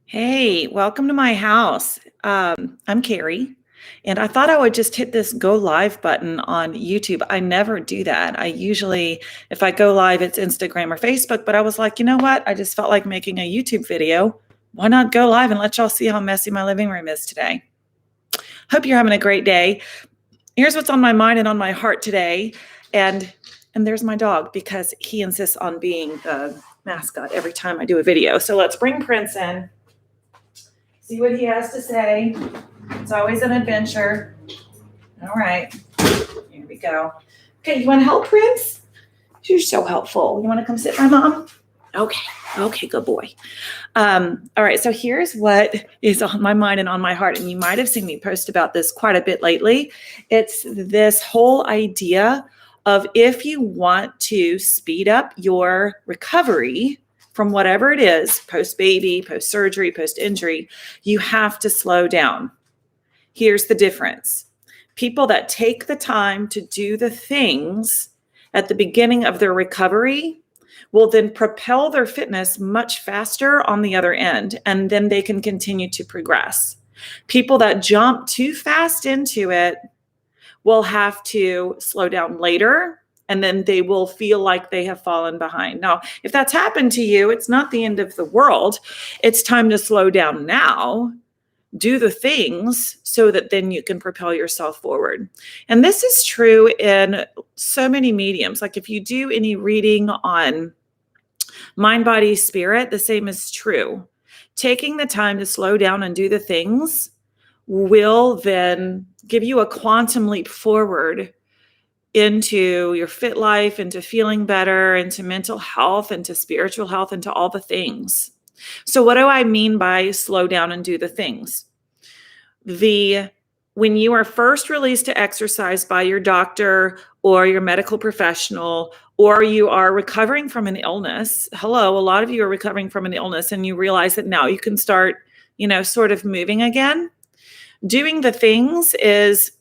Hey, welcome to my house. I'm Carrie, and I thought I would just hit this go live button on YouTube. I never do that. I usually, if I go live, it's Instagram or Facebook, but I was like, you know what? I just felt like making a YouTube video. Why not go live and let y'all see how messy my living room is today? Hope you're having a great day. Here's what's on my mind and on my heart today. And and there's my dog because he insists on being the mascot every time I do a video. So let's bring Prince in. See what he has to say. It's always an adventure. All right, here we go. Okay, you want to help, Prince? You're so helpful. You want to come sit by Mom? Okay, good boy. All right, so here's what is on my mind and on my heart, and you might have seen me post about this quite a bit lately. It's this whole idea of if you want to speed up your recovery from whatever it is, post-baby, post-surgery, post-injury, you have to slow down. Here's the difference. People that take the time to do the things at the beginning of their recovery will then propel their fitness much faster on the other end, and then they can continue to progress. People that jump too fast into it will have to slow down later, and then they will feel like they have fallen behind. Now, if that's happened to you, it's not the end of the world. It's time to slow down now, do the things so that then you can propel yourself forward. And this is true in so many mediums. Like if you do any reading on mind, body, spirit, the same is true. Taking the time to slow down and do the things will then give you a quantum leap forward into your fit life, into feeling better, into mental health, into spiritual health, into all the things. So what do I mean by slow down and do the things? When you are first released to exercise by your doctor or your medical professional, or you are recovering from an illness, a lot of you are recovering from an illness and you realize that now you can start, sort of moving again. Doing the things is,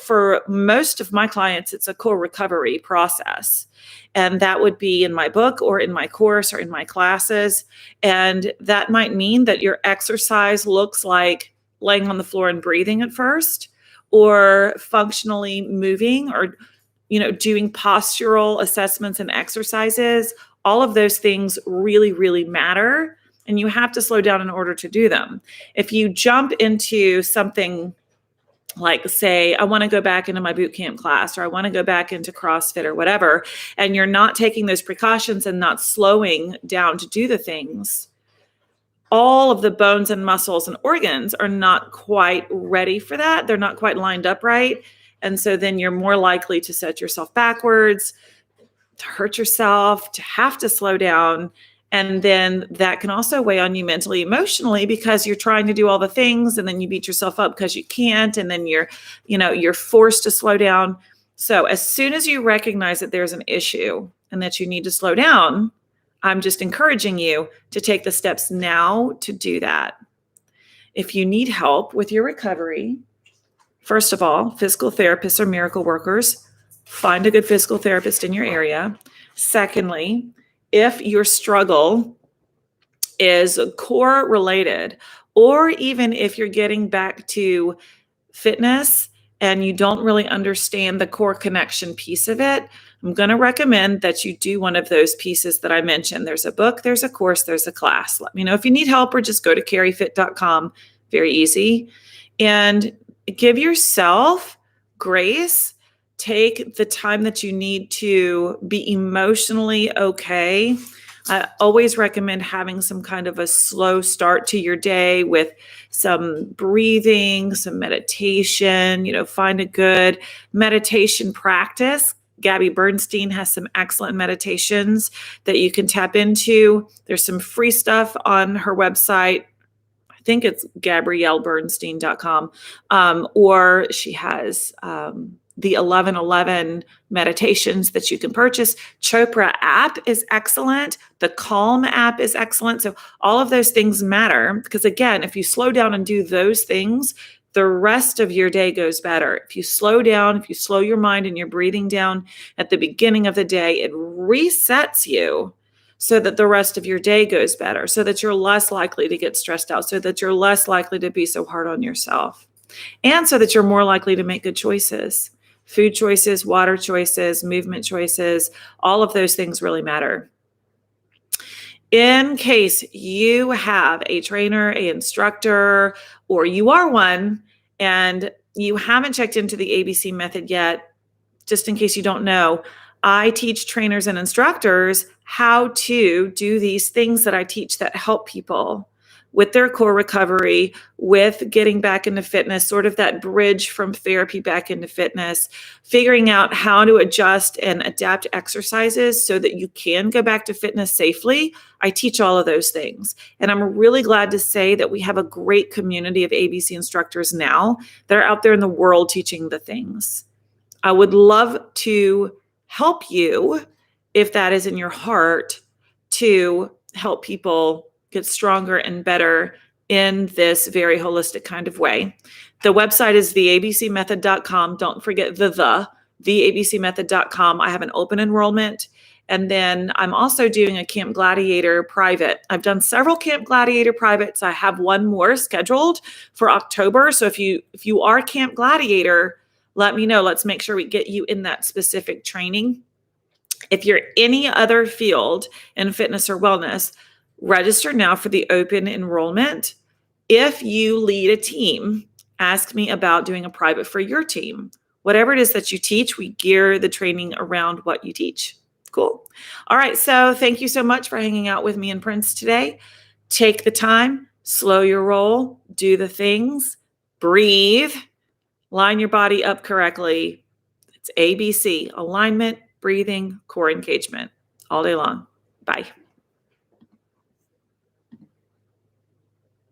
for most of my clients, it's a core recovery process. And that would be in my book or in my course or in my classes. And that might mean that your exercise looks like laying on the floor and breathing at first, or functionally moving, or, doing postural assessments and exercises. All of those things really, really matter. And you have to slow down in order to do them. If you jump into something like, say, I want to go back into my boot camp class, or I want to go back into CrossFit or whatever, and you're not taking those precautions and not slowing down to do the things, all of the bones and muscles and organs are not quite ready for that. They're not quite lined up right. And so then you're more likely to set yourself backwards, to hurt yourself, to have to slow down. And then that can also weigh on you mentally, emotionally, because you're trying to do all the things and then you beat yourself up because you can't. And then you're forced to slow down. So as soon as you recognize that there's an issue and that you need to slow down, I'm just encouraging you to take the steps now to do that. If you need help with your recovery, first of all, physical therapists are miracle workers. Find a good physical therapist in your area. Secondly, if your struggle is core related, or even if you're getting back to fitness and you don't really understand the core connection piece of it, I'm going to recommend that you do one of those pieces that I mentioned. There's a book, there's a course, there's a class. Let me know if you need help, or just go to carriefit.com. Very easy. And give yourself grace. Take the time that you need to be emotionally okay. I always recommend having some kind of a slow start to your day with some breathing, some meditation, find a good meditation practice. Gabby Bernstein has some excellent meditations that you can tap into. There's some free stuff on her website. I think it's GabrielleBernstein.com. Or she has the 1111 meditations that you can purchase. Chopra app is excellent. The Calm app is excellent. So all of those things matter, because again, if you slow down and do those things, the rest of your day goes better. If you slow down, if you slow your mind and your breathing down at the beginning of the day, it resets you so that the rest of your day goes better, so that you're less likely to get stressed out, so that you're less likely to be so hard on yourself, and so that you're more likely to make good choices. Food choices, water choices, movement choices, all of those things really matter. In case you have a trainer, an instructor, or you are one and you haven't checked into the ABC method yet, just in case you don't know, I teach trainers and instructors how to do these things that I teach that help people with their core recovery, with getting back into fitness, sort of that bridge from therapy back into fitness, figuring out how to adjust and adapt exercises so that you can go back to fitness safely. I teach all of those things. And I'm really glad to say that we have a great community of ABC instructors now that are out there in the world teaching the things. I would love to help you, if that is in your heart, to help people get stronger and better in this very holistic kind of way. The website is theabcmethod.com. Don't forget theabcmethod.com. I have an open enrollment. And then I'm also doing a Camp Gladiator private. I've done several Camp Gladiator privates. I have one more scheduled for October. So if you are Camp Gladiator, let me know. Let's make sure we get you in that specific training. If you're any other field in fitness or wellness, register now for the open enrollment. If you lead a team, ask me about doing a private for your team. Whatever it is that you teach, we gear the training around what you teach. Cool. All right. So thank you so much for hanging out with me and Prince today. Take the time, slow your roll, do the things, breathe, line your body up correctly. It's ABC, alignment, breathing, core engagement all day long. Bye.